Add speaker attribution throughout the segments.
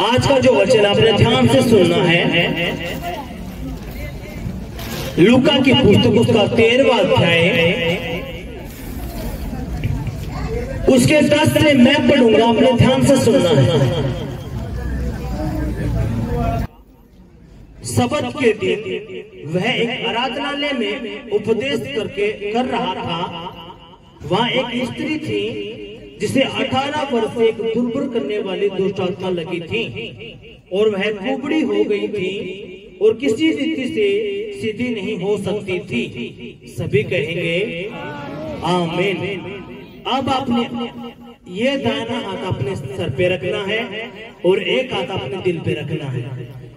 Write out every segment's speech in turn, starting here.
Speaker 1: आज का जो वचन आपने ध्यान से सुनना है, लूका की पुस्तक उसका 13वां अध्याय उसके 10 से मैं पढ़ूंगा, आपने ध्यान से सुनना है। सब्त के दिन वह एक आराधनालय में उपदेश कर रहा था। वहां एक स्त्री थी जिसे 18 वर्ष से एक दुर्बल करने वाली दुष्ट आत्मा लगी थी और वह कुबड़ी हो गई थी और किसी रीति से सीधी नहीं हो सकती थी। सभी कहेंगे आमीन। अब आपने ये दाहिना हाथ अपने सर पे रखना है और एक हाथ अपने दिल पे रखना है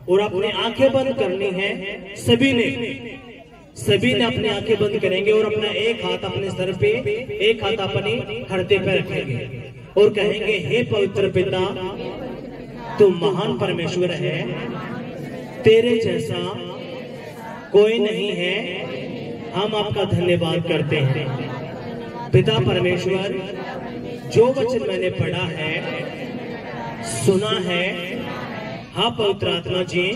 Speaker 1: और अपनी आंखें बंद करनी है। सभी ने अपनी आंखें बंद करेंगे और अपना एक हाथ अपने सर पे, एक हाथ अपने हृदय पे रखेंगे और कहेंगे, हे पवित्र पिता, तू महान परमेश्वर है, तेरे जैसा कोई नहीं है। हम आपका धन्यवाद करते हैं पिता परमेश्वर। जो वचन मैंने पढ़ा है, सुना है, हाँ पवित्र आत्मा जी,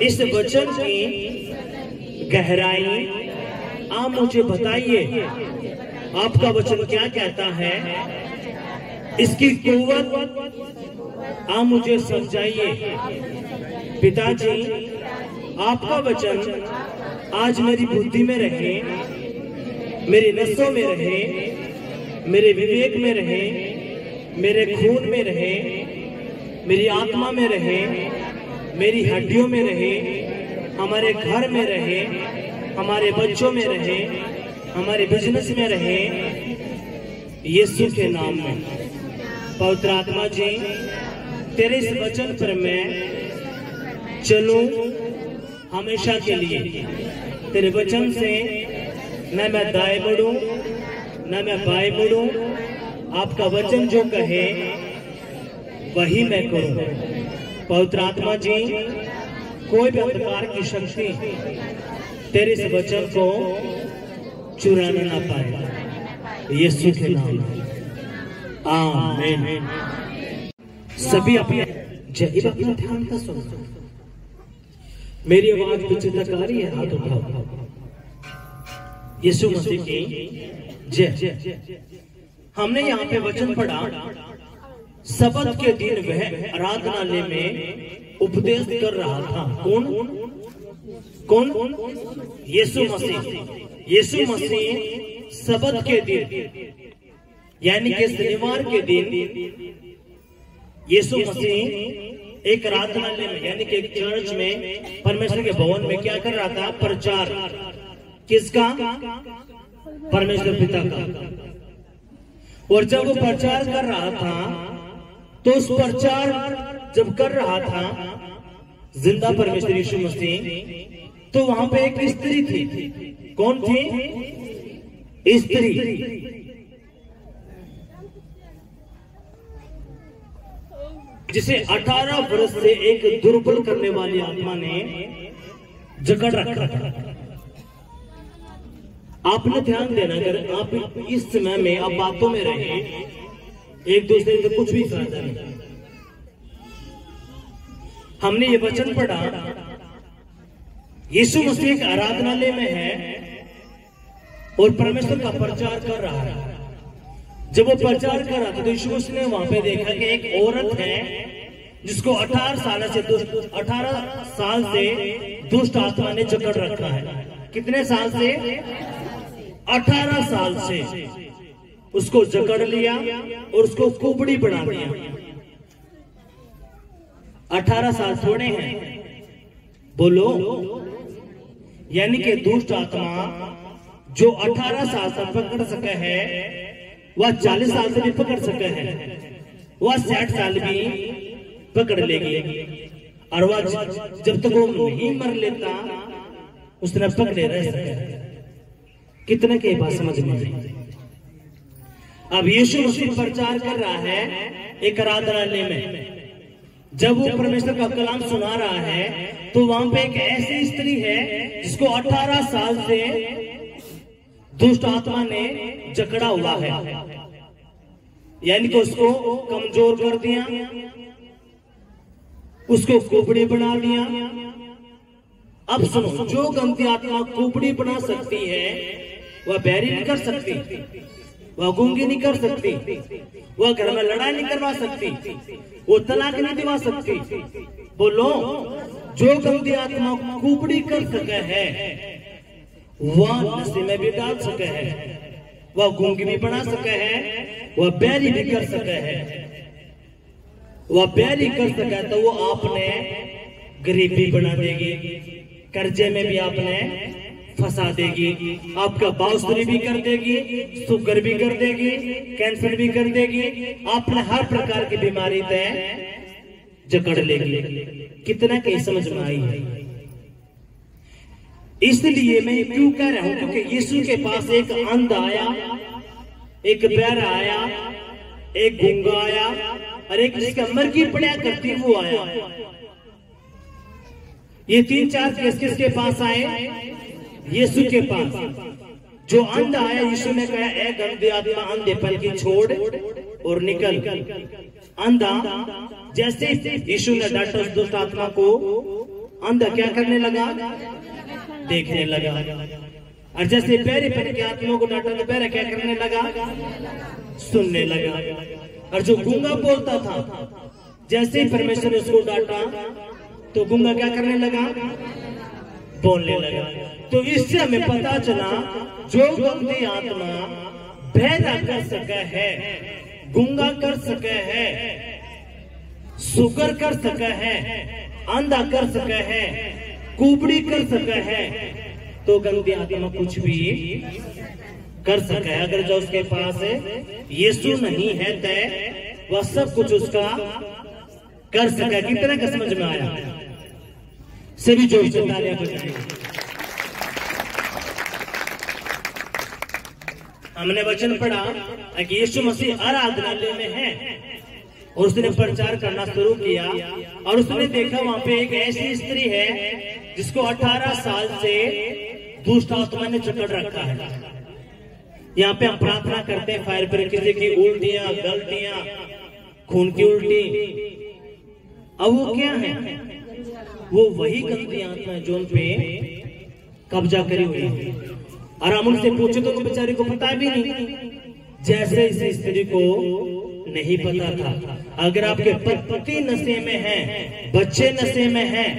Speaker 1: इस वचन की गहराई आप मुझे बताइए। आपका वचन क्या कहता है, इसकी कुव्वत आप मुझे समझाइए। पिताजी, आपका वचन आज मेरी बुद्धि में रहे, मेरी नसों में रहे, मेरे विवेक में रहे, मेरे खून में रहे, मेरी आत्मा में रहे, मेरी हड्डियों में रहे, हमारे घर में रहे, हमारे बच्चों में रहे, हमारे बिजनेस में रहे, यीशु के नाम में। पवित्र आत्मा जी, तेरे इस वचन पर मैं चलूं हमेशा के लिए। तेरे वचन से न मैं दाएं मुड़ूं न मैं बाएं मुड़ूं। आपका वचन जो कहे वही मैं करूं। पवित्र आत्मा जी, कोई भी अंधकार की शक्ति तेरे इस वचन को चुराना ना पाए, यीशु के नाम में आमीन। सभी अपने अपना ध्यान का सुनो। मेरी आवाज पीछे तक आ रही है? हाथ उठाओ। यीशु मसीह की जय। हमने यहाँ पे वचन पढ़ा, सब्त के दिन वह आराधनालय में उपदेश कर रहा था। कौन? यीशु मसीह। यीशु मसीह सब्त के दिन यानी कि शनिवार के दिन यीशु मसीह एक आराधनालय में यानी कि एक चर्च में, परमेश्वर के भवन में क्या कर रहा था? प्रचार। किसका? परमेश्वर पिता का। और जब वो प्रचार कर रहा था, तो उस प्रचार जब कर रहा था जिंदा परमेश्वर यीशु मसीह, तो वहां पे एक स्त्री थी। कौन थी? स्त्री। जिसे 18 वर्ष से एक दुर्बल करने वाली आत्मा ने जकड़ रखा था। आपने ध्यान देना, अगर आप इस समय में आप बातों में रहे, एक दूसरे से कुछ भी फायदा नहीं। हमने ये वचन पढ़ा, यीशु मसीह एक आराधनालय में है और परमेश्वर का प्रचार कर रहा है। जब वो प्रचार कर रहा था तो यीशु मसीह ने वहां पे देखा कि एक औरत है जिसको 18 साल से दुष्ट आत्मा ने जकड़ रखा है। कितने साल से? 18 साल से उसको जकड़ लिया और उसको कुबड़ी बना दिया। 18 साल थोड़े हैं, बोलो। यानी कि दुष्ट आत्मा जो 18 साल से पकड़ सके है, वह 40 साल से भी पकड़ सके है, वह 60 साल भी पकड़ लेगी। और वह जब तक वो नहीं मर लेता, उसने पकड़े रह सके। कितने की बात समझ में आई? अब यीशु मसीह प्रचार कर रहा है एक आराधनालय में। जब वो परमेश्वर का कलाम सुना रहा है, तो वहां पे एक ऐसी स्त्री है जिसको 18 साल से दुष्ट आत्मा ने जकड़ा हुआ है, यानी कि उसको कमजोर कर दिया, उसको कुबड़ी बना दिया। अब सुनो, जो गंदी आत्मा कुबड़ी बना सकती है वह बैरी नहीं कर सकती, वह गूंगी नहीं कर सकती, वह घर में लड़ाई नहीं करवा सकती, वो तलाक नहीं दिवा सकती। बोलो, जो गंदी आत्मा कुबड़ी कर सके है वह नशे में भी डाल सके है, वह गूंगी भी बना सके है, वह बैरी भी कर सके है। वह बैरी कर सके तो वो आपने गरीबी बना देगी, कर्जे में भी आपने फंसा देगी, आपका बाउसरी भी कर देगी, शुगर भी कर देगी, कैंसर भी कर देगी, आपने हर प्रकार की बीमारी तय जकड़ लेगी। कितना कहीं समझ में आई है? इसलिए मैं क्यों कह रहा हूं, क्योंकि यीशु के पास एक अंध आया, एक बहरा आया, एक गूंगा आया और एक जिसका मरगी पड़ा करती वो आया। ये 3-4 केस किसके पास आए? यीशु के पास। जो अंध आया, यीशु ने कहा, ए गंदे आत्मा, अंधेपन की छोड़ और निकल। अंधा जैसे यीशु ने डांटा उस दुष्ट आत्मा को, अंधा क्या करने लगा? देखने लगा। और जैसे बहरेपन की आत्मा को डांटा तो बहरा क्या करने लगा? सुनने लगा। और जो गूंगा बोलता था, जैसे ही परमेश्वर ने उसको डांटा तो गूंगा क्या करने लगा? बोलने लगा। तो इससे हमें पता चला, जो गंदी आत्मा बहरा कर सका है, गूंगा कर सका है, शुगर कर सका है, अंधा कर सका है, कुबड़ी कर सका है, तो गंदी आत्मा कुछ भी कर सका है। अगर जो उसके पास यीशु नहीं है तय वह सब कुछ उसका कर सका। कितना का समझ में आया? सभी जोर से तालियां बजाएं। हमने वचन पढ़ा कि यीशु मसीह आराधनालय में है और उसने प्रचार करना शुरू किया और उसने देखा वहां पे एक ऐसी स्त्री है जिसको 18 साल से दुष्ट आत्मा ने जकड़ रखा है। यहाँ पे हम प्रार्थना करते हैं, फायर पर किसी की उल्टियां, गलतियां, खून की उल्टी, अब वो क्या है? वो वही गंदी आत्मा है जो उन पे कब्जा करी हुई है। और हम उनसे पूछे तो बेचारी को पता भी नहीं, जैसे इस स्त्री को नहीं पता था। अगर आपके पति नशे में है, बच्चे नशे में हैं,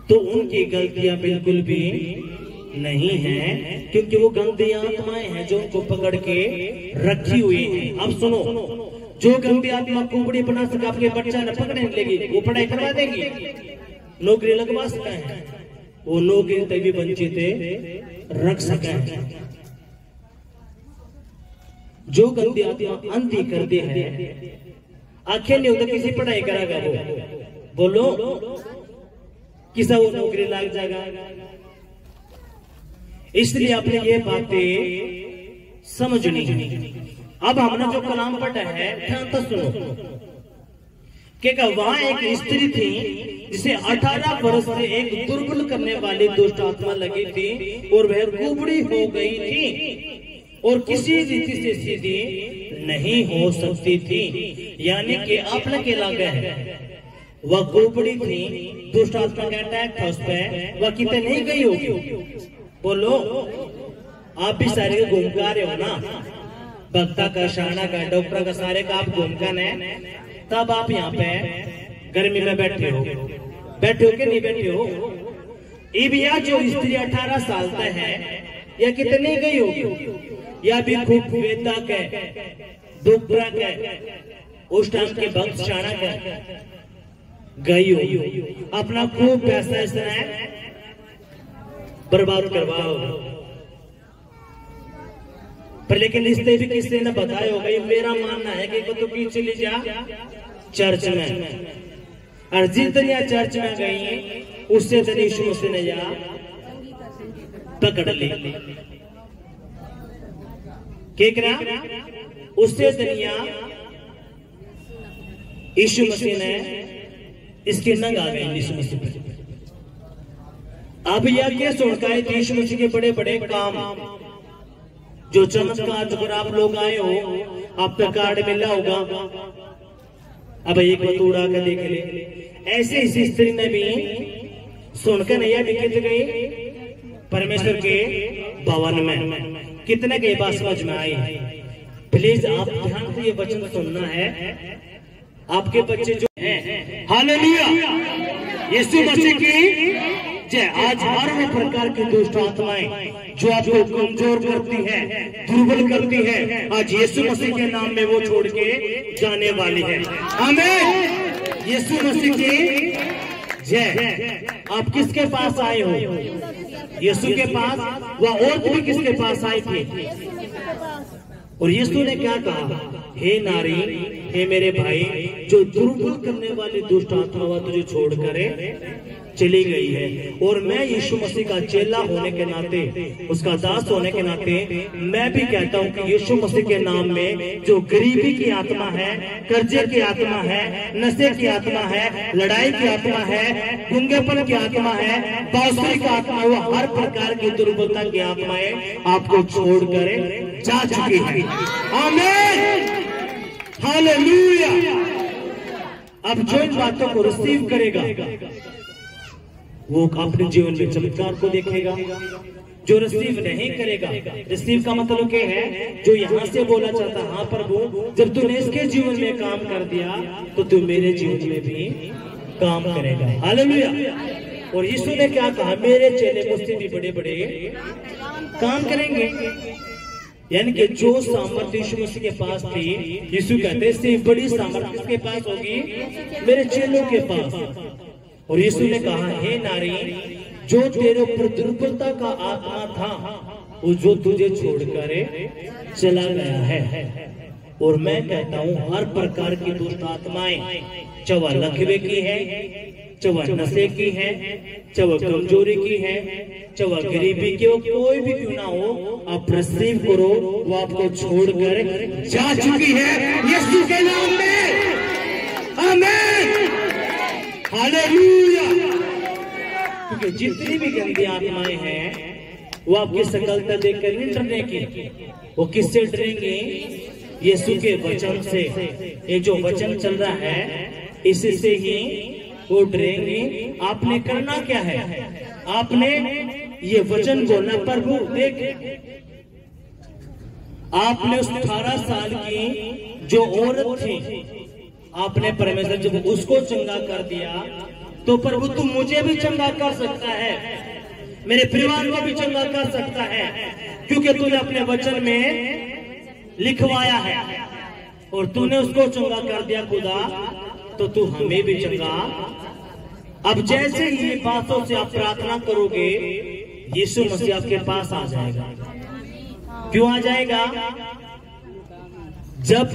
Speaker 1: तो उनकी गलतियां बिल्कुल भी नहीं है, क्योंकि वो गंदी आत्माएं हैं जो उनको पकड़ के रखी हुई है। अब सुनो, जो गंदी आत्मा कुबड़ी बना सके, आपके बच्चा न पकड़ने लगी, वो पढ़ाई करवा देगी, नौकरी लगवा सका है, वो नौकरी तक भी वंचित रख सका है। जो गंदी आत्मा अंधी कर दी है, आंखें नहीं होता किसी पढ़ाई करागा वो, बोलो किसा वो नौकरी लग जाएगा। इसलिए आपने ये बातें समझनी है। अब हमने जो कलाम पढ़ा है ध्यान तो सुनो कि वहां एक स्त्री थी जिसे 18 वर्ष से एक दुर्बल करने वाली दुष्ट आत्मा लगी थी और वह कुबड़ी हो गई थी और किसी रीति से सीधी नहीं हो सकती थी, यानी कि आपने के लगे है। वह कुबड़ी थी, दुष्ट आत्मा का अटैक था उस पर, वह कितने नहीं गई होगी। बोलो, आप भी सारे घूमका रहे हो ना, भक्ता का, शाना का, डॉक्टर का, सारे का आप घूमकर है, तब आप यहाँ पे गर्मी में बैठे हो कि नहीं बैठे हो। इबिया जो स्त्री 18 साल तक है, या कितनी गई होगी, या भी खूब वेदा के, दुबरा के, उस टाइम के भक्त शाना के गई हो, अपना खूब पैसा इसने बर्बाद करवाओ। पर लेकिन इससे भी किसी ने बताया होगा, ये मेरा मानना है कि तो की चली जा चर्च में, और जितनी चर्च में गई उससे यीशु मसीह ने जा पकड़ ली। क्या उससे दुनिया यीशु मसीह ने इसकी नंग आ गई यीशु मसीह पे। अब यह क्या सुनता है यीशु मसीह के बड़े बड़े काम, जो चमत्कार, जो आप लोग आए हो, आपका कार्ड मिला होगा, अब एक बात उड़ा कर देख ले, ऐसे इस स्त्री ने भी सुनकर नैया निकल गई परमेश्वर के भवन में। कितने के बात समझ में आई? प्लीज आप ध्यान से ये वचन सुनना है। आपके बच्चे जो हैं, हालेलुया, यीशु मसीह की जय। आज हर वो प्रकार की दुष्ट आत्माएं जो आपको कमजोर करती है, दुर्बल करती है, आज यीशु मसीह के नाम में वो छोड़ के जाने वाली है। आमीन। यीशु मसीह की जय। आप किसके पास आए हो? यीशु के पास। वह औरत भी किसके पास आई थी? और यीशु ने क्या कहा? हे नारी, हे मेरे भाई, जो दुर्बल करने वाली दुष्ट आत्मा तुझे छोड़कर चली गई है। और मैं यीशु मसीह का चेला होने के नाते, उसका दास होने के नाते, मैं भी कहता हूँ कि यीशु मसीह के नाम में जो गरीबी की आत्मा है, कर्जे की आत्मा है, नशे की आत्मा है, लड़ाई की आत्मा है, गुंगेपन की आत्मा है, बांसुरी की आत्मा, वो हर प्रकार की दुर्बलता की आत्माएं आपको छोड़कर जा चुकी है। आमीन, हालेलुया। अब जो इन बातों को रिसीव करेगा वो अपने जीवन में चमत्कार को देखेगा। जो रिसीव नहीं करेगा, रिसीव का मतलब क्या है? जो यहाँ से बोला चाहता, हाँ प्रभु, जब तूने इसके जीवन में काम कर दिया तो तू मेरे जीवन में भी काम करेगा। हालेलुया। और यीशु ने क्या कहा? मेरे चेले मुझसे भी बड़े बड़े काम करेंगे। यानी कि जो सामर्थ्य यीशु मसीह के पास थी, यीशु कहते इससे बड़ी सामर्थ्य किसके पास होगी? मेरे चेलों के पास। और यीशु ने कहा, हे नारी, जो तेरे ऊपर दुर्बलता का आत्मा था वो जो तुझे छोड़कर चला गया है। और मैं कहता हूँ हर प्रकार की दुष्ट आत्माएं, चाहे लकवे की है, चाहे नशे की है, चाहे कमजोरी की है, चाहे गरीबी की हो, कोई भी क्यों ना हो, आप रिसीव करो, वो आपको छोड़कर जा चुकी है यीशु के नाम में। आमीन, हालेलुया। क्योंकि जितनी भी गंदी आत्माएं हैं वो आपकी सकलता देखकर नहीं डरेंगी। वो किससे डरेंगी? यीशु के वचन से। ये जो वचन चल रहा है इससे ही वो डरेंगे। आपने करना क्या है? आपने ये वचन बोलना, प्रभु देख, आपने उस 18 साल की जो औरत थी, आपने परमेश्वर जब उसको चंगा कर दिया तो प्रभु तू मुझे भी चंगा कर सकता है, मेरे परिवार को भी चंगा कर सकता है, क्योंकि तूने अपने वचन में लिखवाया है और तूने उसको चंगा कर दिया खुदा, तो तू हमें भी चंगा। अब जैसे ही बातों से आप प्रार्थना करोगे, यीशु मसीह आपके पास आ जाएगा। क्यों आ जाएगा? जब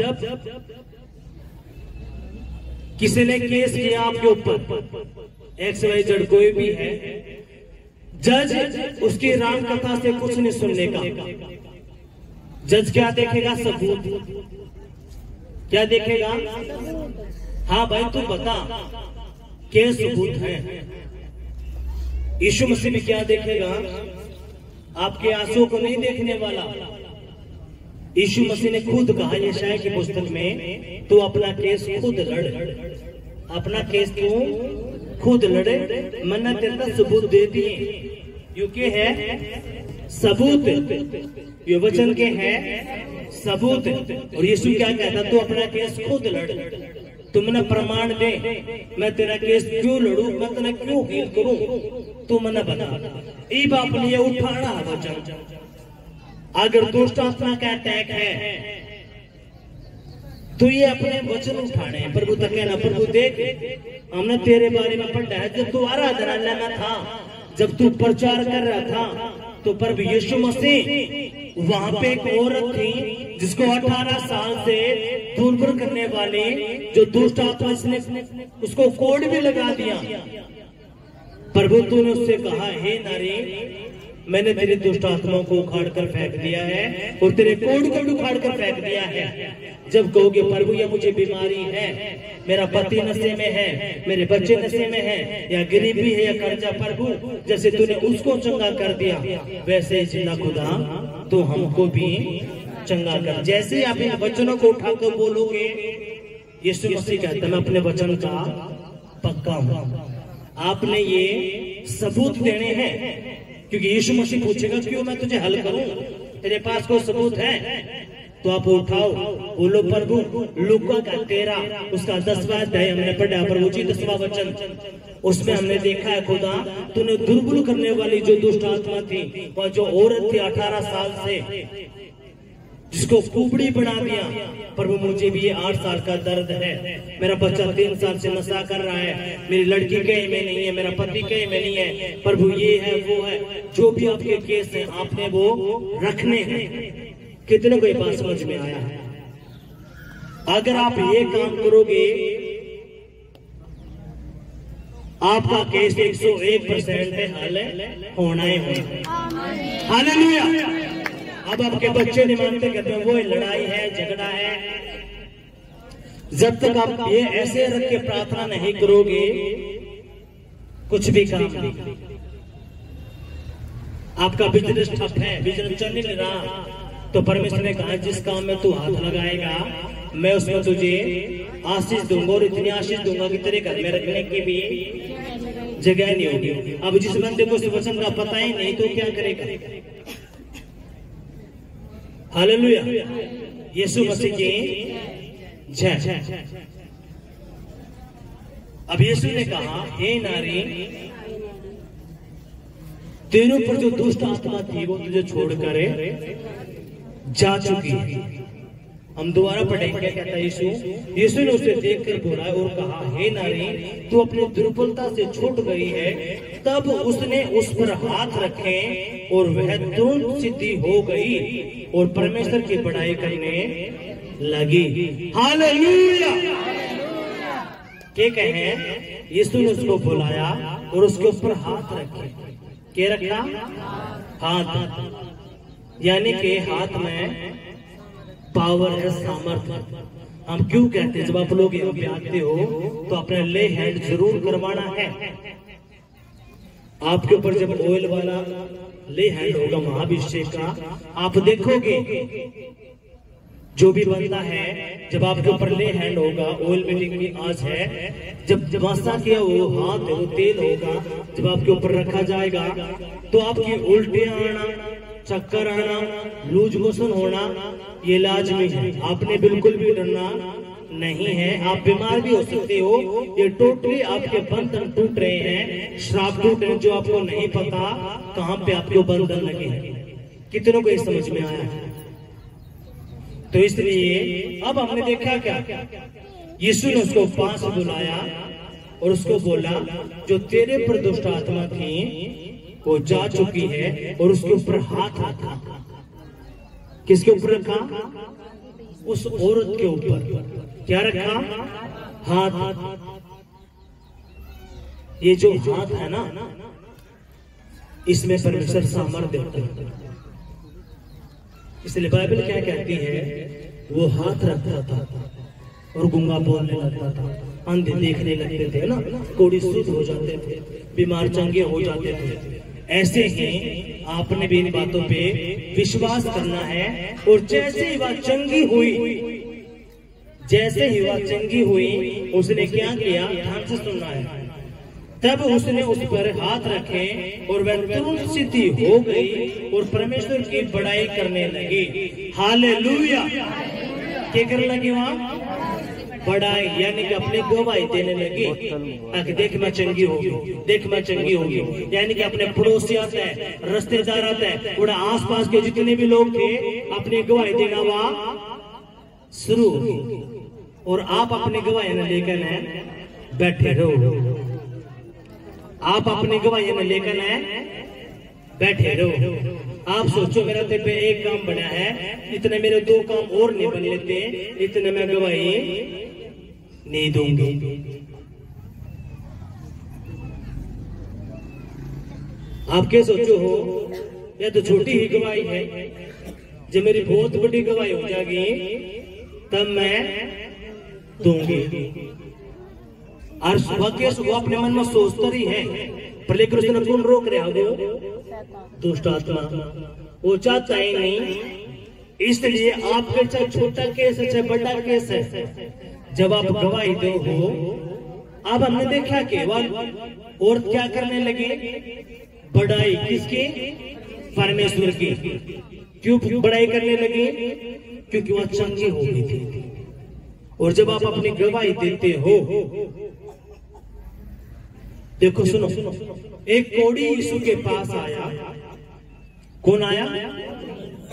Speaker 1: किसी ने केस किया आपके ऊपर, XYZ कोई भी है, जज उसकी राम कथा से कुछ नहीं सुनने का। जज क्या देखेगा? सबूत। क्या देखेगा? हाँ भाई तू बता क्या सबूत है। यीशु मसीह भी क्या देखेगा? आपके आंसू को नहीं देखने वाला। यीशु मसीह ने खुद कहा यशायाह की पुस्तक में, तू अपना केस खुद लड़, अपना केस तू खुद लड़े, मैंने तेरा सबूत दे दिए। यू के है सबूत, ये वचन के है सबूत। और यीशु क्या कहता? तू अपना केस खुद लड़, तुमने प्रमाण दे, मैं तेरा केस क्यों लड़ू, मैं तेरा क्यों हील करूं, तू मना बता। ई बाप ने ये उठाना वचन। अगर दुष्ट आत्मा का अटैक है तो ये अपने वचन उठाने हैं। प्रभु तक कहना, प्रभु देख हमने तेरे बारे में पढ़ा है, जब तू आराधनालय में था, जब तू प्रचार कर रहा था, तो प्रभु यीशु मसीह वहां पे एक औरत थी जिसको 18 साल से दुर्बल करने वाली जो दुष्ट आत्मा, इसने उसको कोड भी लगा दिया। प्रभु तूने उससे कहा, हे नारी, मैंने तेरी दुष्ट आत्माओं को उखाड़ कर फेंक दिया है और तेरे कोड को भी उखाड़ कर फेंक दिया है। जब कहोगे प्रभु ये मुझे बीमारी है, मेरा पति नशे में है, मेरे बच्चे नशे में है, या गरीबी है या कर्जा, प्रभु जैसे तूने उसको चंगा कर दिया वैसे जिंदा खुदा तो हमको भी चंगा कर। जैसे आप इन वचनों को उठाकर बोलोगे, यीशु मसीह कहता है मैं अपने वचन का पक्का हूं। आपने ये सबूत देने हैं, क्योंकि यीशु मसीह पूछेगा क्यों मैं तुझे हल करूं, तेरे पास कोई सबूत है? तो आप उठाओ, बोलो प्रभु। लूका का 13 उसका 10वां अध्याय हमने पढ़ा, प्रभु जी 10वां वचन, उसमें हमने देखा है खुदा तूने दुर्बल करने वाली जो दुष्ट आत्मा थी, और जो औरत थी 18 साल से, जिसको कुबड़ी बना दिया, प्रभु मुझे भी ये 8 साल का दर्द है, मेरा बच्चा 3 साल से नशा कर रहा है, मेरी लड़की कहीं में नहीं है, मेरा पति कहीं में नहीं है, प्रभु ये है वो है, जो भी आपके केस है आपने वो रखने हैं। कितने को ये बात समझ में आया? अगर आप ये काम करोगे आपका केस 101% हल होना ही होना। हालेलुया। अब आपके बच्चे नहीं मानते, कहते हैं वो लड़ाई है, झगड़ा है। जब तक आप ये ऐसे रख के प्रार्थना नहीं करोगे कुछ भी काम नहीं। आपका बिजनेस ठप है, बिजनेस चल नहीं रहा, तो परमेश्वर ने कहा जिस काम में तू हाथ लगाएगा मैं उसमें तुझे आशीष दूंगा, और इतनी आशीष दूंगा कि तेरे घर में रखने की भी जगह नहीं होगी। अब जिस बंदे को इस वचन का पता ही नहीं तो क्या करेगा? हालेलुया। यीशु मसीह की जय। अब यीशु ने कहा हे नारी, तेरे ऊपर जो दुष्ट आत्मा थी वो तुझे छोड़कर जा चुकी है। हम दोबारा पढ़ेंगे, क्या कहता है यीशु ने उसे देखकर बोला और कहा हे नारी, तू अपनी दुर्बलता से छूट गई है। तब उसने उस पर हाथ रखे और वह तुरंत सिद्धि हो गई और परमेश्वर की बड़ाई करने लगी। हालेलुया। क्या कहे? यीशु ने उसको बुलाया और उसके ऊपर हाथ रखे। क्या रखा? हाथ, यानी कि हाथ में पावर है, सामर्थ्य। हम क्यों कहते हैं जब आप लोग यहाँ पे आते हो तो अपने ले हैंड जरूर करवाना है। आपके ऊपर जब ऑयल वाला ले हैंड होगा महाभिषेक का, आप देखोगे जो भी बनता है, जब आपके ऊपर ले हैंड होगा, ऑयल मीटिंग की आज है, जब वासा किया वो हाथ वो तेल होगा, जब आपके ऊपर रखा जाएगा तो आपकी उल्टियां आना, चक्कर आना, लूज मोशन होना ये लाजमी है। आपने बिल्कुल भी डरना नहीं है। आप बीमार भी हो सकते हो। ये टोटली आपके बंधन टूट रहे हैं, श्राप टूट रहे हैं, जो आपको नहीं पता कहां पे आपको बंधन लगे हैं। कितनों को ये समझ में आया? तो इसलिए अब हमने देखा क्या, यीशु ने उसको पास बुलाया और उसको बोला जो तेरे पर दुष्ट आत्मा थी वो जा चुकी है, और उसके ऊपर हाथ रखा। किसके ऊपर रखा? उस औरत के ऊपर। क्या रखा? हाथ। ये जो हाथ है ना, इसमें परमेश्वर सामर्थ्य देता है। इसलिए बाइबल क्या कहती है? वो हाथ रखता था और गूंगा बोलने लगता था, अंधे देखने लगते थे ना, कोड़ी शुद्ध हो जाते थे, बीमार चंगे हो जाते थे। ऐसे ही आपने भी इन बातों पे विश्वास करना है। और जैसे ही वह चंगी हुई, जैसे ही वह चंगी हुई, उसने क्या किया? ध्यान से सुनना है। तब उसने उस पर हाथ रखे और वह तुरंत सिद्धि हो गई और परमेश्वर की बड़ाई करने लगी। हालेलुया। क्या करने लगी? वहां बड़ाई, यानी कि अपनी गवाही देने लगी। देख मैं चंगी होगी, देख मैं चंगी होगी। यानी कि अपने पड़ोसी आते हैं, रिश्तेदार आते हैं, पूरा आसपास के जितने भी लोग थे अपनी गवाही देना वहां शुरू। और आप अपनी गवाही न लेकर बैठे रहो। आप अपनी गवाही न लेकर बैठे रहो। आप सोचो मेरा तो पे एक काम बना है, इतने मेरे 2 काम और नहीं बन लेते, इतने मैं गवाही नहीं दूंगी। आप क्या सोचो हो? या तो छोटी ही गवाही है, जब मेरी बहुत बड़ी गवाही हो जाएगी तब मैं दूंगी। और सुबह अपने मन में सोचता ही है, पर लेकर उसने कौन रोक रहा? वो दुष्ट आत्मा, वो चाहता ही नहीं। इसलिए आपके चाहे छोटा केस है चाहे बड़ा केस है, जब आप गवाही दो हो, अब हमने देखा केवल और क्या करने लगे, बड़ाई किसकी, परमेश्वर की। क्यों बड़ाई करने लगे, क्योंकि वह चंगी हो गई थी। और जब आप अपनी गवाही देते हो, देखो सुनो, एक कोढ़ी यीशु के पास आया। कौन आया,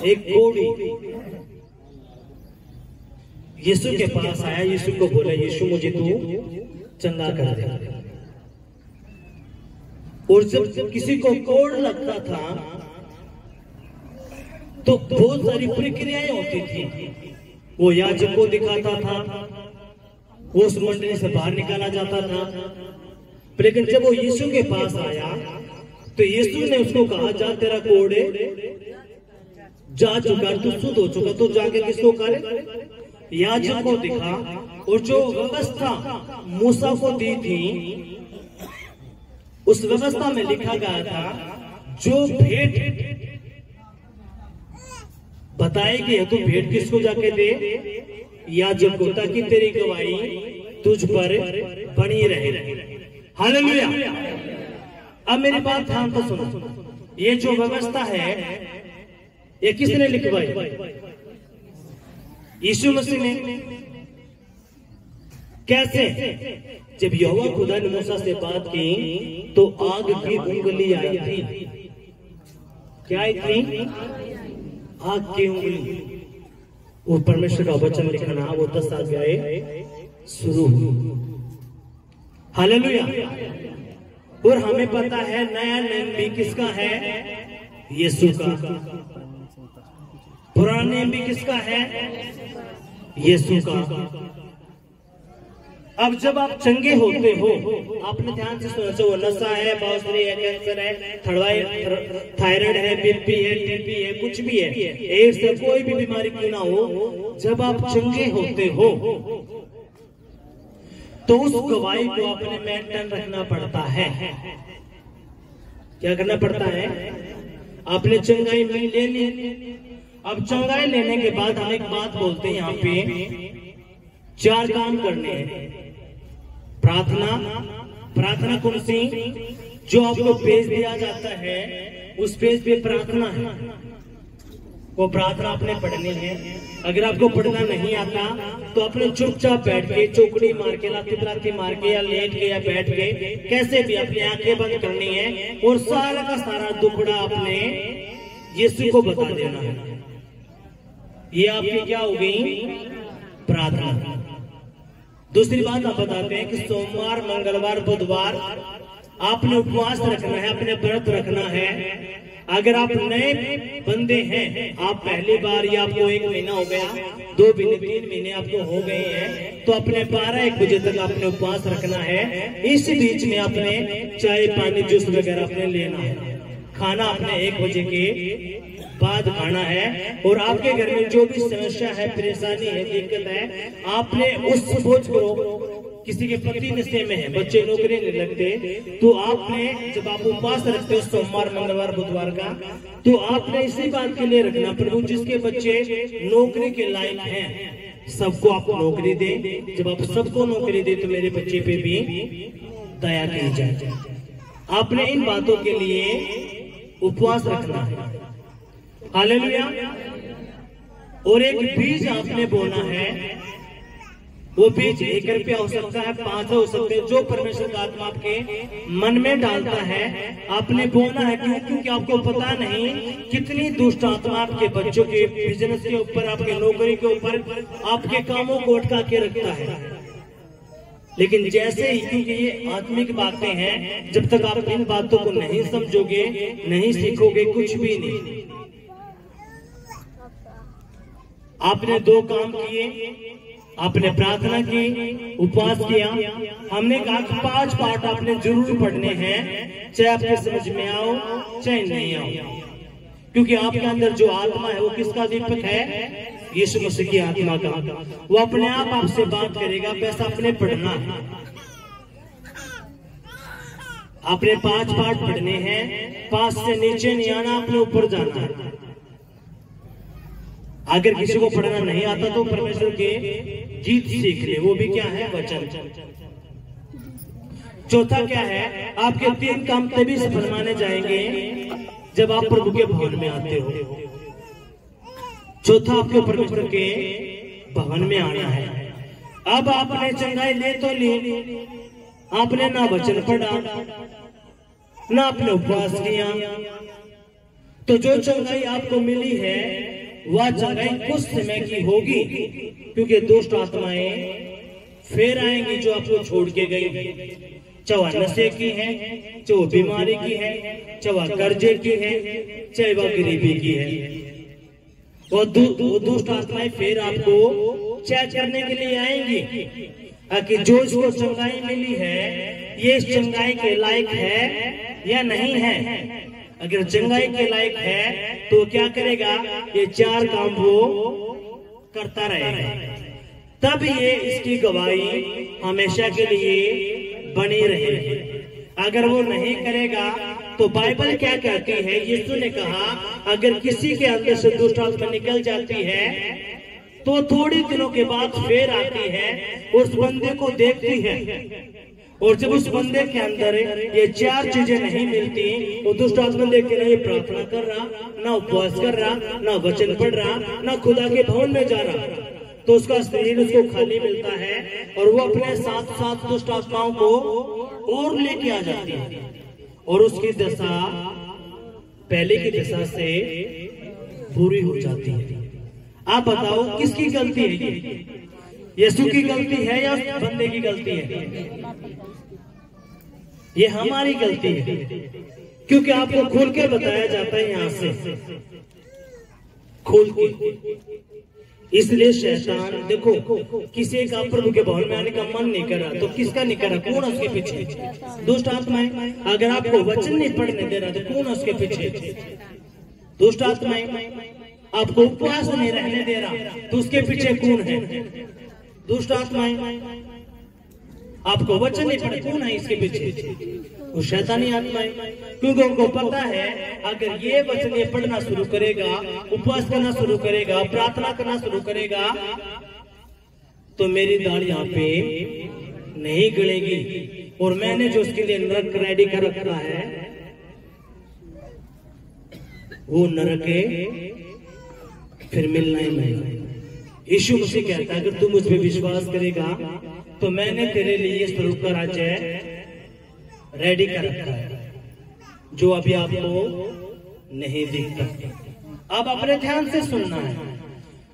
Speaker 1: एक कोढ़ी यीशु के पास आया। यीशु को बोला, यीशु मुझे तू चंगा कर दे। और जब किसी को कोढ़ लगता था तो बहुत सारी प्रक्रियाएं होती थी। वो याजक को दिखाता था, वो उस मंडली से बाहर निकाला जाता था। लेकिन जब वो यीशु के पास आया तो यीशु ने उसको कहा, जा तेरा कोढ़ जा चुका, तू शुद्ध हो चुका, तो जाके किसको करे, याजक को दिखा। और जो व्यवस्था मूसा को दी थी, उस व्यवस्था में लिखा गया था, जो भेंट बताएगी तो भेंट किसको जाके दे, याजक को, ताकि तेरी गवाही तुझ पर बनी रहे। हालेलुया। अब मेरी बात ध्यान से सुनो, ये जो व्यवस्था है ये किसने लिखवाई, यीशु मसीह ने। कैसे, जब यहोवा खुदा ने मूसा से बात की तो आग की उंगली आई थी। क्या आई थी, आग की उंगली। वो परमेश्वर का वचन लिखना, वो 10 अध्याय शुरू। हालेलुया। और हमें पता है नया नियम भी किसका है, यीशु का। पुराना नियम भी किसका है, यीशु का। अब जब आप चंगे होते हो, आपने ध्यान से सुना, वो नशा है, बाउंसरी है, कैंसर है, थायराइड है, बीपी है, टीबी है, कुछ भी है, एड्स है, कोई भी बीमारी क्यों ना हो, जब आप चंगे होते हो तो उस गवाही को अपने मेंटेन रखना पड़ता है। क्या करना पड़ता है, आपने चंगाई लेनी। अब चंगाई लेने के बाद हम एक बात बोलते हैं, यहाँ पे 4 काम करने हैं। प्रार्थना कौन सी, जो आपको पेज दिया जाता है उस पेज पे प्रार्थना है, वो प्रार्थना आपने पढ़नी है। अगर आपको पढ़ना नहीं आता तो अपने चुपचाप बैठ के, चौकड़ी मार के, लाती मार के, या लेट के, या बैठ के, कैसे भी अपनी आंखें बंद करनी है और सारा का सारा दुखड़ा अपने यीशु को बता देना है। ये आपकी क्या हो गई, प्रार्थना। दूसरी बात आप बताते हैं कि सोमवार, मंगलवार, बुधवार आपने उपवास रखना है, अपने व्रत रखना है। अगर आप नए बंदे हैं, आप पहली बार, या आपको 1 महीना हो गया, 2 महीने, 3 महीने आपको हो गए हैं, तो अपने 12-1 बजे तक आपने उपवास रखना है। इस बीच में अपने चाय, पानी, जूस वगैरह अपने लेना है। खाना अपने 1 बजे के बाद खाना है। और आपके घर में जो भी समस्या है, परेशानी है, दिक्कत है, आपने उस सोच करो, किसी के पति नशे में है, बच्चे नौकरी नहीं लगते, तो आपने जब आप उपवास रखते हो सोमवार, मंगलवार, बुधवार का, तो आपने इसी बात के लिए रखना, प्रभु जिसके बच्चे नौकरी के लायक हैं सबको आप नौकरी दे। जब आप सबको नौकरी दे तो मेरे बच्चे पे भी दया की जाए। आपने इन बातों के लिए उपवास रखना है। हालेलुया। और एक बीज आपने बोना है, वो बीज 1 रुपया हो सकता है, 5 हो सकते हैं, जो परमेश्वर का आत्मा आपके मन में डालता है आपने बोना है। क्यों? क्योंकि आपको पता नहीं कितनी दुष्ट आत्मा आपके बच्चों के बिजनेस के ऊपर, आपके नौकरी के ऊपर, आपके कामों को अटका के रखता है। लेकिन जैसे ही, क्योंकि ये आत्मिक बातें हैं, जब तक आप इन बातों को नहीं समझोगे, नहीं सीखोगे, कुछ भी नहीं। आपने 2 काम किए, आपने प्रार्थना की, उपवास किया। हमने कहा कि 5 पाठ आपने जरूर पढ़ने हैं, चाहे आपके समझ में आओ चाहे नहीं आओ, क्योंकि आपके अंदर जो आत्मा है वो किसका दीपक है, यीशु मसीह की आत्मा का। वो अपने आप आपसे बात करेगा, पैसा अपने पढ़ना है। आपने 5 पाठ पढ़ने हैं, 5 से नीचे नहीं आना, अपने ऊपर जाना है। अगर किसी को पढ़ना नहीं आता तो परमेश्वर के जीत सीख ले, वो भी क्या है? वचन। चौथा क्या है? आपके 3 काम तभी सफल माने जाएंगे जब आप प्रभु के भवन में आते हो। चौथा, आपके परमेश्वर के भवन में आना है। अब आपने चंगाई ले तो ली, आपने ना वचन पढ़ा, ना आपने उपवास किया, तो जो चंगाई आपको मिली है वह चंगाई कुछ समय की होगी, क्योंकि दुष्ट आत्माएं फिर आएंगी जो आपको छोड़ के गई, चाहे वह नशे की है, चाहे वह बीमारी की है, चाहे वह कर्जे की है, चाहे वह गरीबी की है। वो दुष्ट आत्माएं फिर आपको चेक करने के लिए आएंगी कि जो इसको चंगाई मिली है ये इस चंगाई के लायक है या नहीं है। अगर चंगाई के लायक है तो क्या करेगा? ये 4 काम वो करता रहेगा, तब ये इसकी गवाही हमेशा के लिए बनी रहेगी। अगर वो नहीं करेगा तो बाइबल क्या कहती है? यीशु ने कहा अगर किसी के अंदर से दुष्ट आत्मा निकल जाती है तो थोड़े दिनों के बाद फिर आती है, उस बंदे को देखती है, और जब उस बंदे के अंदर ये 4 चीजें नहीं मिलती, वो दुष्ट आत्मा देख के नहीं प्रार्थना कर रहा, ना उपवास कर रहा, ना वचन पढ़ रहा, ना खुदा के भवन में जा रहा, तो उसका शरीर उसको खाली मिलता है और वो अपने साथ साथ दुष्ट आत्माओं को और लेके आ जाती है, और उसकी दशा पहले की दशा से बुरी हो जाती है। आप बताओ किसकी गलती है? ये यीशु की गलती है या बंदे की गलती है? ये हमारी गलती है, क्योंकि आपको खोल के बताया जाता है यहाँ से, खोल के। इसलिए शैतान देखो, किसी का प्रभु के भवन में आने का मन नहीं कर रहा तो किसका नहीं कर रहा? कौन उसके पीछे? दुष्ट आत्माएं। अगर आपको वचन नहीं पढ़ने दे रहा तो कौन उसके पीछे? दुष्ट आत्माएं। आपको उपवास नहीं रहने दे रहा तो उसके पीछे कौन है? दुष्ट आत्माएं। आपको वचन नहीं पढ़े, कौन है इसके पीछे? वो शैतानी आत्माएं, क्योंकि उनको पता है अगर ये वचन ये पढ़ना शुरू करेगा, उपवास करना शुरू करेगा, प्रार्थना करना शुरू करेगा, तो मेरी दाढ़ यहाँ पे नहीं गलेगी, और मैंने जो उसके लिए नरक रेडी कर रखा है वो नरक फिर मिलना ही नहीं। यीशु मसीह कहता है अगर तू मुझ पे विश्वास करेगा तो मैंने तेरे लिए स्वर्ग का राज्य रेडी कर रखा है, जो अभी आपको नहीं दिखता। अब अपने ध्यान से सुनना है।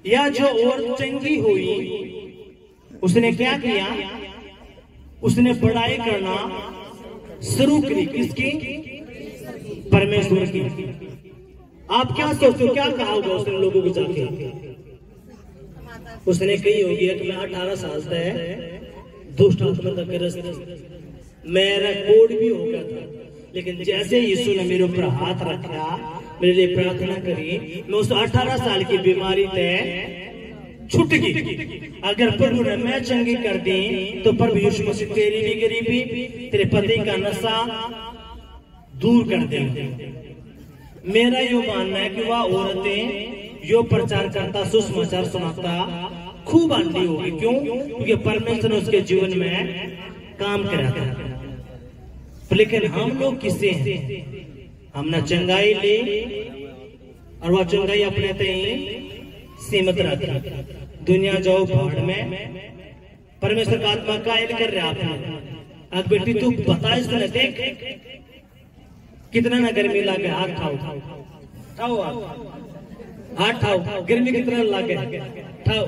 Speaker 1: या जो और चंगी हुई उसने क्या किया? उसने बड़ाई करना शुरू की। किसकी? परमेश्वर की। आप क्या सोचते हो? क्या कहा होगा उसने लोगों को जाके? उसने कही होगी कि मैं 18 साल से दुष्ट आत्मा का ग्रस्त, मेरा कोड भी हो गया था, लेकिन जैसे यीशु ने मेरे ऊपर हाथ रखा, मेरे लिए प्रार्थना करी, मैं उस 18 साल की बीमारी से छूट गई। अगर प्रभु ने मैं चंगी कर दी तो प्रभु यीशु मसीह तेरी भी गरीबी, तेरे पति का नशा दूर कर देंगे। मेरा यो मानना है कि वह औरतें यो प्रचार करता, सुसमाचार सुनाता खूब आंटी होगी। क्यों? क्योंकि परमेश्वर ने उसके जीवन में काम करा था। लेकिन हम लोग किससे हैं? हमने चंगाई ली और वह चंगाई अपने तय सीमित रखा। दुनिया जाओ भाड़ में, परमेश्वर का आत्मा कायल कर रहा आपने। अब बेटी तू बता, इसने देख कितना ना गर्मी लागे, हाथ ठाओ ठाओ, हाथ ठाओ, गर्मी कितना लागे, ठाओ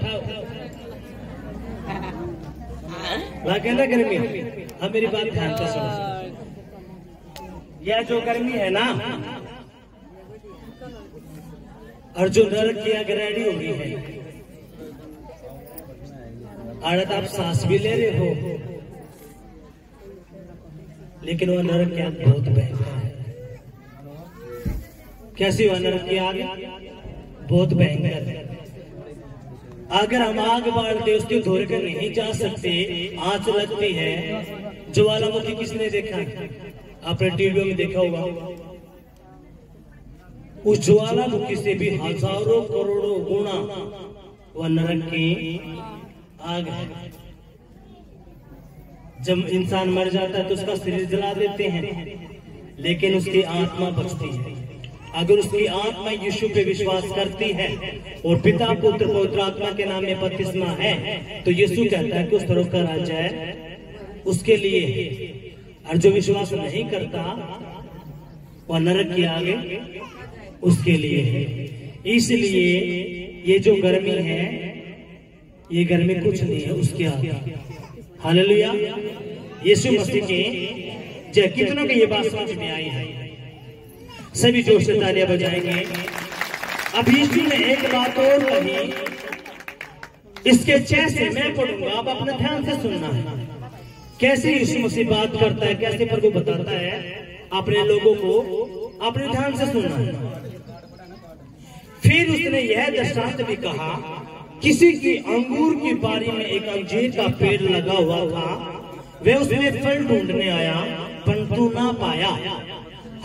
Speaker 1: लागे ना गर्मी। अब मेरी बात ध्यान से सुनो। यह जो गर्मी है ना, और जो नरक की आग रेडी हो गई है, आड़त आप सांस भी ले रहे हो, लेकिन वह नरक की आग बहुत भयंकर है। कैसी वह नरक की आग? बहुत भयंकर है। अगर हम आग बाढ़ दे उसके धोरे कर नहीं जा सकते, आंच लगती है। ज्वालामुखी किसने देखा? आपने टीवी में देखा होगा। उस ज्वालामुखी से भी हजारों करोड़ों गुना वह नरक की आग है। जब इंसान मर जाता है तो उसका शरीर जला देते हैं, लेकिन उसकी आत्मा बचती है। अगर उसकी आत्मा यीशु पे विश्वास करती है और पिता पुत्र पवित्र आत्मा के नाम में बपतिस्मा है, तो यीशु कहता है कि उस तरफ का राज्य है उसके लिए। और जो विश्वास नहीं करता वह नरक के आगे उसके लिए है। इसलिए ये जो गर्मी है, ये गर्मी कुछ नहीं है उसके आगे। हालेलुया, यीशु मसीह के जय। कितनों को ये बात समझ में आई है? सभी जोर से तालियां बजाएंगे। अब यीशु ने एक बात और कही, इसके 6 से मैं पढ़ूंगा, आप अपने ध्यान से सुनना है। कैसे यीशु मसीह बात करता है, कैसे प्रभु बताता है अपने लोगों को, अपने ध्यान से सुनना है। फिर उसने यह दृष्टांत भी कहा, किसी की अंगूर की बारी में एक अंजीर का पेड़ लगा हुआ था। वह उसमें फल ढूंढने आया परंतु ना पाया।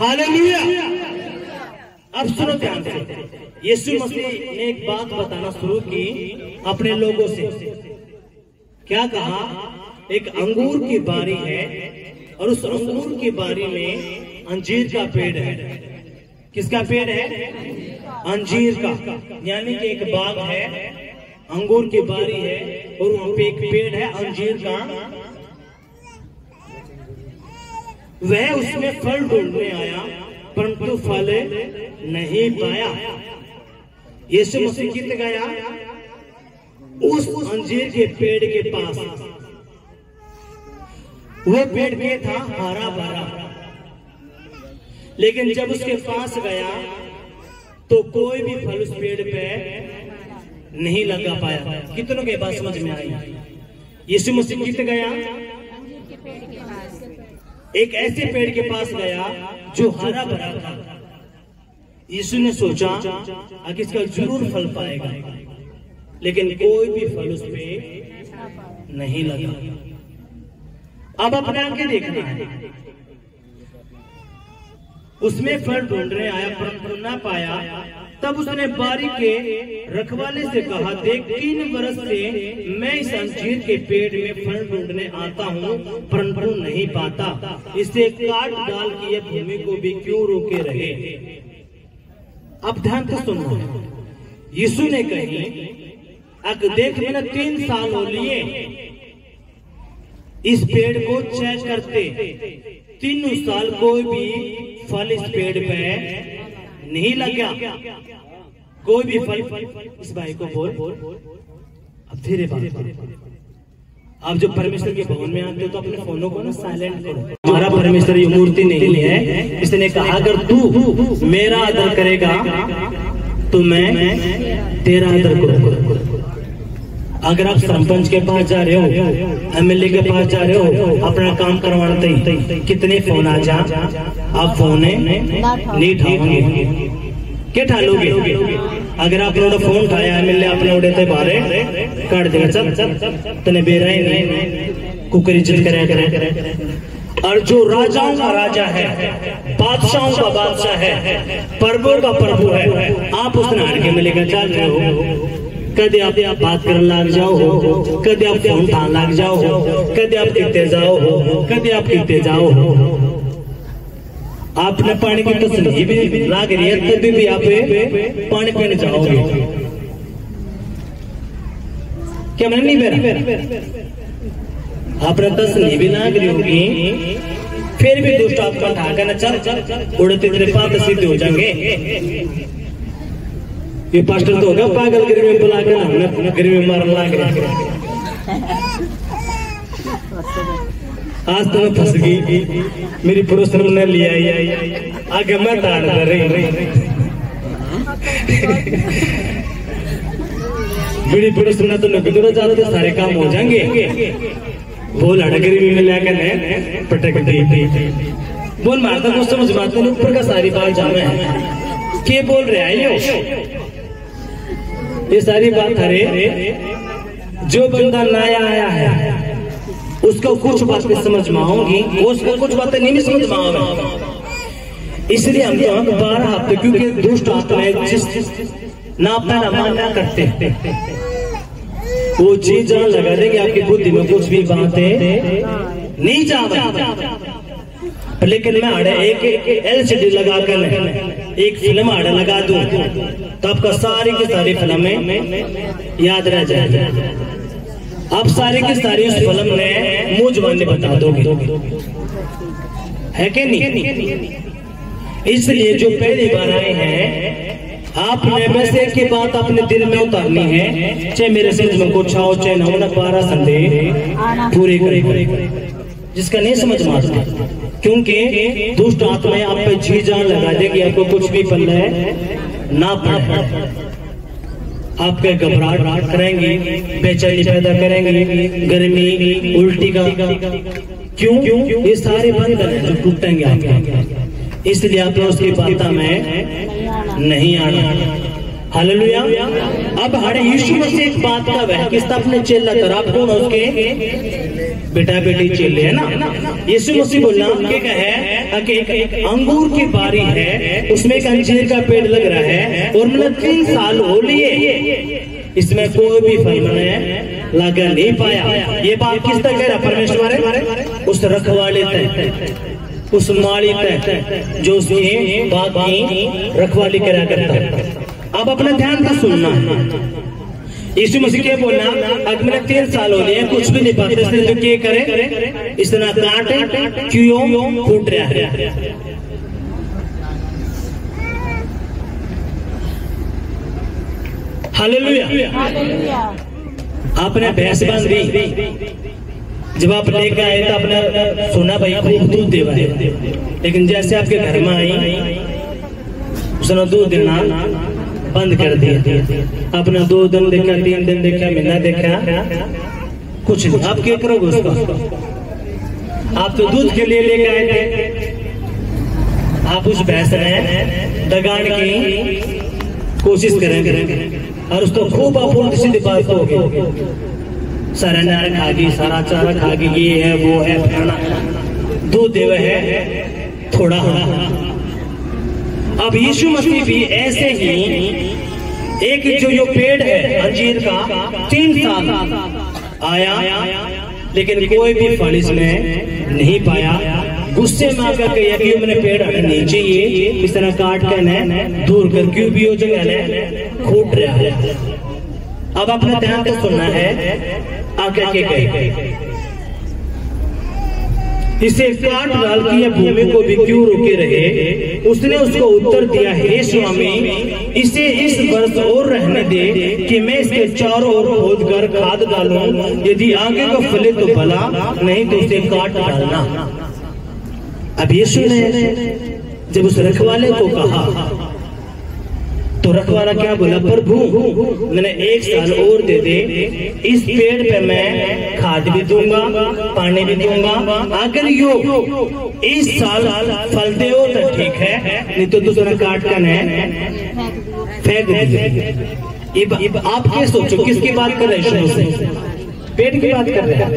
Speaker 1: हालेलुया। अब सुनो ध्यान से, यीशु मसीह ने एक बात बताना शुरू की अपने लोगों से। क्या कहा? एक अंगूर की बारी है और उस अंगूर की बारी में अंजीर का पेड़ है। किसका पेड़ है? अंजीर का। यानी कि एक बाग है, अंगूर की बारी है और वहां पे एक पेड़ है अंजीर का। वह उसमें फल ढूंढने आया परंतु फल नहीं पाया। यीशु मसीह कित गया? उस अंजीर के पेड़ के पास। वो पेड़ में था हरा भरा, लेकिन जब उसके पास गया तो कोई भी फल उस पेड़ पे नहीं लगा पाया। कितनों के बात समझ में आई? यीशु मसीह कित गया? एक ऐसे पेड़ के पास गया जो हरा भरा था। यीशु ने सोचा कि इसका जरूर फल पाएगा, लेकिन कोई भी फल उस पे नहीं लगा। अब अपने आगे देखना है। उसमें फल ढूंढने आया परंतु ना पाया। तब उसने बारी के रखवाले से कहा, देख 3 वर्ष से मैं इस अंजीर के पेड़ में फल ढूंढने आता हूँ परंतु नहीं पाता। इसे काट डाल के ये भूमि को भी क्यों रोके रहे? अब ध्यान से सुनना। यीशु ने कही, अगर देख मैंने 3 साल हो लिए इस पेड़ को चेक करते, 3 साल कोई भी फल इस पेड़ पे नहीं लगा। कोई भी फल। इस भाई को बोल, अब धीरे बात। आप जब परमेश्वर के भवन में आते हो तो अपने फोनों को ना साइलेंट करो। हमारा परमेश्वर ये मूर्ति नहीं है। इसने कहा, अगर तू मेरा आदर करेगा तो मैं तेरा आदर करूंगा। अगर आप सरपंच के पास जा रहे हो, एमएलए के पास जा रहे हो अपना काम करवाने, कितने फोन आ जा, आप फोन नहीं उठाओगे। क्या ठालोगे? अगर आप लोग फोन उठाया, एमएलए आपने उड़े बारे काट देगा। चल तने बेरा ही नहीं, कुकर इज्जत करे। और जो राजाओं का राजा है, बादशाहों का बादशाह है, प्रभु का प्रभु है, आप उस नार के में लेकर चल रहे हो। कदे आप बात करने लग जाओ हो, कदे आप फोन उठाने लग जाओ हो, कदे आप गिरते जाओ हो, कदे आप गिरते जाओ हो। आपने पानी की तस्वीर भी लाग रही है, तभी भी आप पानी पीने जाओगे। क्या मैंने नहीं बेरा? आपने तस्वीर भी लाग रही होगी, फिर भी दोस्त आपका ढाका न चल उड़ते तेरे पास सीधे हो जाएंगे। ये पास्टर तो होगा पागल, गर्मी में बुला कर हमने गर्मी में मारने लग रहा। आज तो मैं फंस गई, मेरी पुरुष ने लिया आगे मैं ताड़ कर रही। मेरी पुरुष ने तो नकदूरा ज्यादा तो सारे काम हो जाएंगे। बोल हड़ा गर्मी में लेकर पटक दी। बोल मारता कुछ समझ मारता ऊपर का सारी बात जामे है। क्या बोल रहे हैं ये सारी बात? अरे जो बंदा नया आया है उसको कुछ बातें समझ में आऊंगी, उसको कुछ बातें नहीं समझ में आऊंगी। इसलिए हम तो 12 हफ्ते, क्योंकि दुष्ट आत्माएं जिस ना अपना मानना करते वो जी जान लगा देंगे आपकी बुद्धि में कुछ भी बातें नहीं जा। लेकिन मैं आड़े एक LCD लगा कर एक फिल्म आड़े लगा दूं तो आपका सारी की सारी फिल्में याद रह जाएगी। आप सारी की सारी उस फिल्म में मुंह जुबानी बता दोगे, है कि नहीं? इसलिए जो पहली बार आए हैं आपने बस एक ही बात अपने दिल में उतारनी है, चाहे मेरे समझ में कुछ आओ चाहे ना हो, 12 संदेह पूरे करेगा। जिसका नहीं समझ में आता, क्योंकि दुष्ट आत्माएं आप पे जी जान लगा देगी, आपको कुछ भी पल्ले ना पड़े, आपके घबराहट करेंगी, बेचैनी पैदा करेंगी, गर्मी, उल्टी का क्यों ये सारे बंधन है जो टूटेंगे आपके। इसलिए आप उसकी बात में नहीं आना। हालेलुया। अब हरे यीशु मसीह एक बात का वह किस्ता अपने चेला तरफ कौन उसके बेटा बेटी चेले है ना। यीशु मसीह बोला क्या है कि एक अंगूर की बारी है, उसमें एक अंजीर का पेड़ लग रहा है और मैंने 3 साल हो लिए, इसमें कोई भी फल मैंने लगा नहीं पाया। ये बात किस तरह कह रहा परमेश्वर है? उस रखवाले तय, उस माली तय जो उसकी बात की रखवाली करा करता है। अब अपना ध्यान से सुनना। यीशु मसीह क्या बोलना, अब मैंने 3 साल हो गए कुछ भी नहीं पाते, तो क्या करे? इस तरह कांटे क्यों फूट रहा है? हालेलुया। आपने भैंस बांध दी, जब आप लेकर आए तो आपने सुना भाई खूब दूध देवा है, लेकिन जैसे आपके घर में आई उसने दूध देना बंद कर दिया। आपने 2 दिन देखा, 3 दिन देखा, महीना देखा, कुछ नहीं। आप क्या करोगे उसको? आप तो दूध के लिए लेकर आए थे, आप उस भैंस में दगाने की कोशिश करेंगे और उसको खूब आप उल्टी सीधी बात करोगे, सारा नारा खागी, सारा चारा खागी, ये है वो है फलाना, दूध देवे है थोड़ा। अब यीशु मसीह भी ऐसे ही एक जो पेड़ है अंजीर का 3 साल आया, लेकिन कोई भी फल इसमें नहीं पाया। गुस्से में आकर के मैंने पेड़ हटाने चाहिए, इस तरह काट कर दूर कर, क्यों भी हो जगह खूट रहा है। अब अपना ध्यान से सुनना है। आगे के गए इसे काट डाल की या भूमि को भी क्यों रोके रहे? उसने उसको उत्तर दिया, हे स्वामी, इसे इस वर्ष और रहने दे कि मैं इसके चारों ओर खोद कर खाद डालूं, यदि आगे को फले तो भला, नहीं तो उसे काट डालना। अब यीशु ने जब उस रखवाले को कहा तो रखवाला क्या बोला? प्रभु मैंने 1 साल और दे दे, इस पेड़ पे मैं खाद भी दूंगा, पानी भी दूंगा, अगर यो इस साल फल दे हो तो ठीक है, नहीं तो दूसरा काट कर फेंक दीजिए। आप क्या सोचो, किसकी बात कर रहे हैं? पेड़ की बात कर रहे हैं।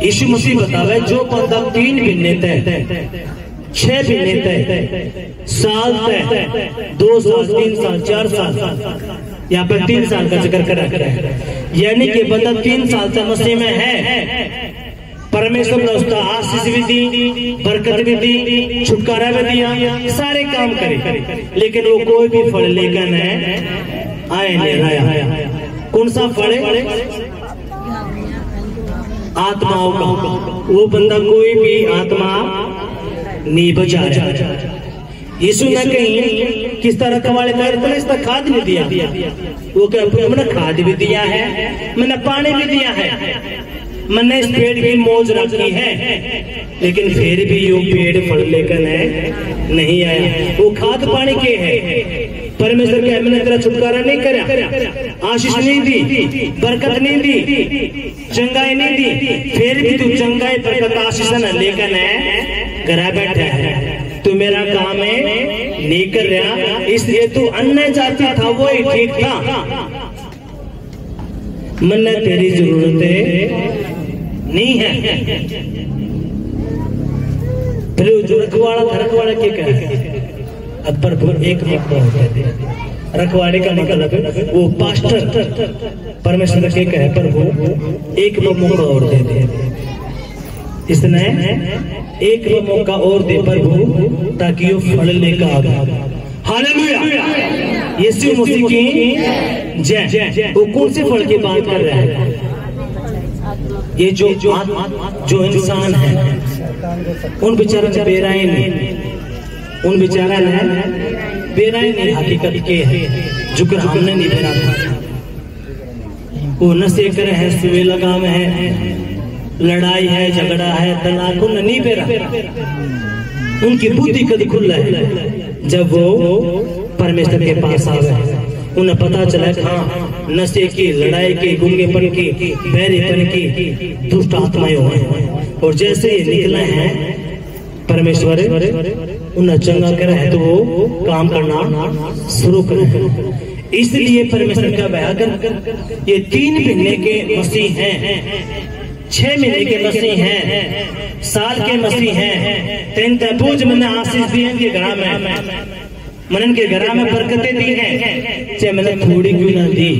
Speaker 1: यीशु मसीह बतावे जो बंदा 3 महीने तक 6 महीने तक साल तक 2 साल 3 साल 4 साल यहाँ पर 3 साल का जिक्र करा है, यानी कि बंदा 3 साल से मसीह में है, परमेश्वर ने उसका आशीष भी दी, बरकत भी दी, छुटकारा भी दिया, सारे काम करे, लेकिन वो कोई भी फल लेकर आए नहीं आया। कौन सा फल? आत्माओं का। वो बंदा कोई भी आत्मा नहीं बचा रहा। यीशु ने कहीं किस तरह कमाल कर इसका खाद भी दिया, वो क्या मैंने खाद भी दिया है, मैंने पानी भी दिया है, मैंने इस पेड़ की मौज रखी है, लेकिन फिर भी यो पेड़ फल लेकर नहीं आया। वो खाद पानी के है, परमेश्वर के मैंने तेरा छुटकारा नहीं करा, आशीष नहीं दी, बरकत नहीं दी, चंगाई नहीं दी, फिर भी तू चंगाई बरकत आशीष लेकर घर बैठा है, तू मेरा काम है नहीं कर रहा, इसलिए तू अन्य जाति था वो ही ठीक था, मैंने तेरी जरूरत नहीं है। फिर जो रखवाड़ा क्या कहे? अब पर एक मकबूल होते थे। रखवाले का मतलब वो पास्टर परमेश्वर के कहे पर वो एक मौका और दे दे, इसने एक मौका और दे प्रभु ताकि वो फल लेकर आ गया। हालेलुया, यीशु मसीह की जय। वो कौन से फल की बात कर रहे हैं? ये जो इंसान है उन बेचारों ने बेराइन नहीं, उन बेचारा ने बेराइन नहीं, हकीकत के है जो कर हमने नहीं बेरा था। वो नशे कर है, सुबह लगाम है, लड़ाई है, झगड़ा है, तलाक नहीं बेरा। उनकी बुद्धि कद खुल है जब वो परमेश्वर के पास आ गए। उन्हें पता चला हाँ नशे की, लड़ाई की, गुंगेपन की, बैरीपन की दुष्ट आत्माएं हुए, और जैसे ये निकले हैं परमेश्वर उन्हें चंगा करा है तो वो काम करना शुरू करे। इसलिए परमेश्वर का अगर ये 3 महीने के मसीह हैं, 6 महीने के मसीह हैं, साल के मसीह हैं, 3 तरबूज मैंने आशीष दी इनके घर में, मनन के घर में बरकतें दी हैं, चाहे मैंने थोड़ी क्यों ना दी,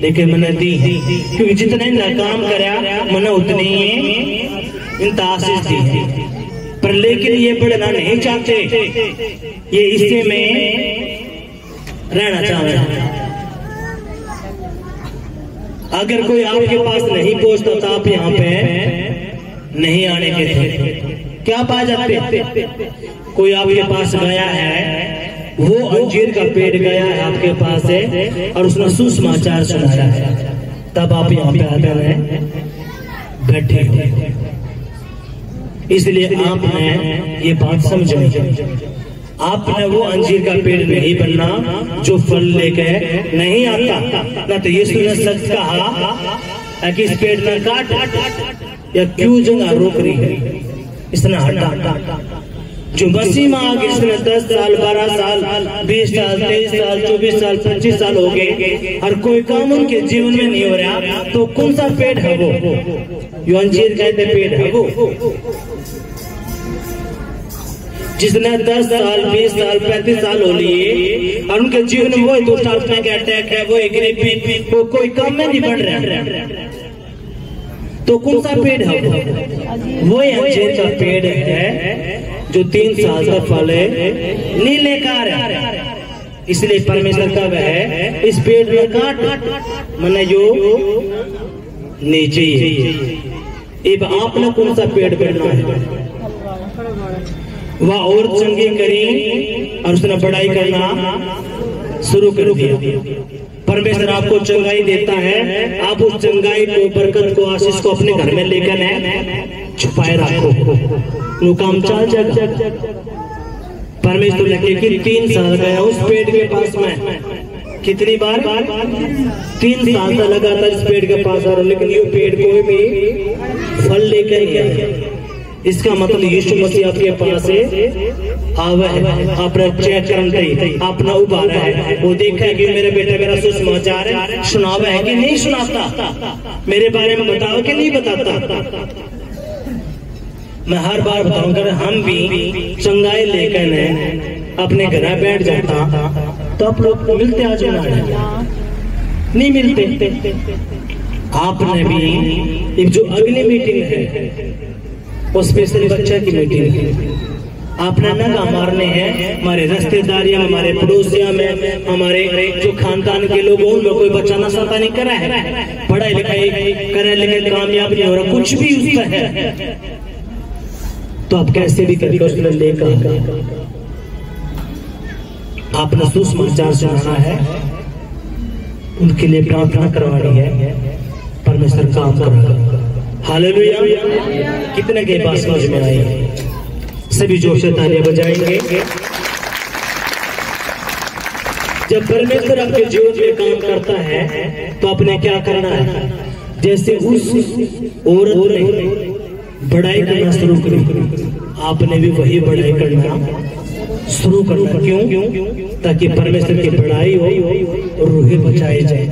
Speaker 1: लेकिन मैंने दी है क्योंकि जितने नाकाम कराया मैंने उतनी ही इन आशीष दी है। पर लेकिन ये बढ़ना नहीं चाहते, ये इससे में रहना चाहते। अगर कोई आपके पास नहीं पहुंचता तो आप यहाँ पे नहीं आने के थे, क्या पा जाते? कोई आपके पास गया है, वो अंजीर का पेड़ गया है आपके पास है और उसने सुसमाचार सुनाया है, तब आप यहाँ पे आते हैं बैठे। इसलिए आपने ये बात समझनी, आपने वो अंजीर का पेड़ नहीं बनना जो फल लेके नहीं आता। ना तो यीशु ने सच कहा कि इस पेड़ में काट या क्यों जगह रोक रही है, इसने हटा। जो मसीह में आगे इसने 10 साल, 12 साल, 20 साल, 23 साल, 24 साल, 25 साल हो गए और कोई काम उनके जीवन में नहीं हो रहा, तो कौन सा पेड़ है वो? यो अंजीर कहते पेड़ है वो, जिसने 10 साल, 20 साल, 35 साल हो लिए और उनके जीवन में वो दुष्ट आत्मा का अटैक है, वो गरीबी, वो कोई काम में नहीं बढ़ रहा, तो कौन सा पेड़ है वो? अंजीर का पेड़ है जो 3 साल तक फल नहीं लेकर आ रहा। इसलिए परमेश्वर का वह है इस पेड़ में काट मने जो नीचे ही। अब आपने कौन सा पेड़ करना है? वह और चंगी करी और उसने बड़ाई करना शुरू कर दिया। परमेश्वर आपको चंगाई देता है, आप उस चंगाई को, बरकत को, आशीष को अपने घर में लेकर छुपाए रखो, वो काम चल जाएगा। परमेश्वर ने कि 3 साल गया उस पेड़ के पास में, कितनी बार? 3 साल तक लगातार इस पेड़ के पास आ रहा, लेकिन ये पेड़ कोई भी फल लेकर गया। इसका मतलब यीशु मसीह आपके पास आवे है, आपने चेक करते अपना उबारा है, वो देखा है कि मेरे बेटा मेरा सुसमाचार है सुनावा है कि नहीं सुनाता, मेरे बारे में बताओ कि नहीं बताता। मैं हर बार बताऊंगा, हम भी चंगाई लेकर अपने घर बैठ जाता तो आप लोग मिलते आज नहीं मिलते। आपने भी एक जो अगली मीटिंग है वो स्पेशल बच्चा की मीटिंग है, आपने नगा मारने हैं हमारे रिश्तेदारियां, हमारे पड़ोसियों में, हमारे जो खानदान के लोग उनमें कोई बच्चा नशा नहीं करा है, पढ़ाई लिखाई करे लेकिन कामयाब नहीं हो रहा, कुछ भी उसका है, तो आप कैसे भी करके उसने लेकर आपने सुसमाचार सुनाना है, उनके लिए प्रार्थना करवानी है, परमेश्वर काम करेगा। हालेलुया। कितने के पास समझ में आई? सभी जोश से तालियां बजाएंगे। जब परमेश्वर आपके जीवन में काम करता है तो आपने क्या करना है? जैसे उस औरत ने बढ़ाई करना शुरू करी, आपने भी वही बढ़ाई करना शुरू करना। क्यों? ताकि परमेश्वर की बढ़ाई हो और रूहें बचाई जाए।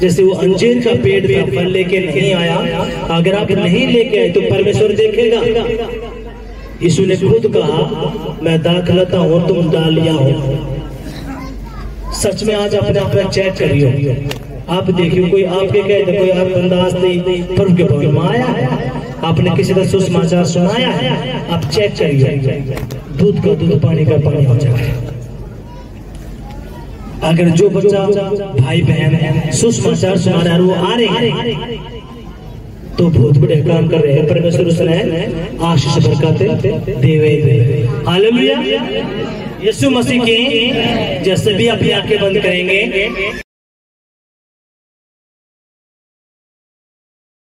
Speaker 1: जैसे वो अंजीर का पेड़ था, फल लेके नहीं आया, अगर आप नहीं लेके आए तो परमेश्वर देखेगा। यीशु ने खुद कहा, मैं दाखलता हूं तुम डालियां हो। सच में आज अपने आप में चेक करियो। आप देखियो कोई आपके कहते कोई आप बंदाज नहीं पर के भवन में आया है, आपने किसी का सुसमाचार सुनाया है, आप चेक करिए, दूध का दूध पानी का पानी हो जाएगा। अगर जो बच्चा भाई बहन सुसमाचार सुना रहा है वो आ रहे हैं तो बहुत बड़े काम कर रहे हैं। परमेश्वर उसने आशीष बरकत देवे। हालेलुया। यीशु मसीह की जैसे भी अपनी आंखें बंद करेंगे।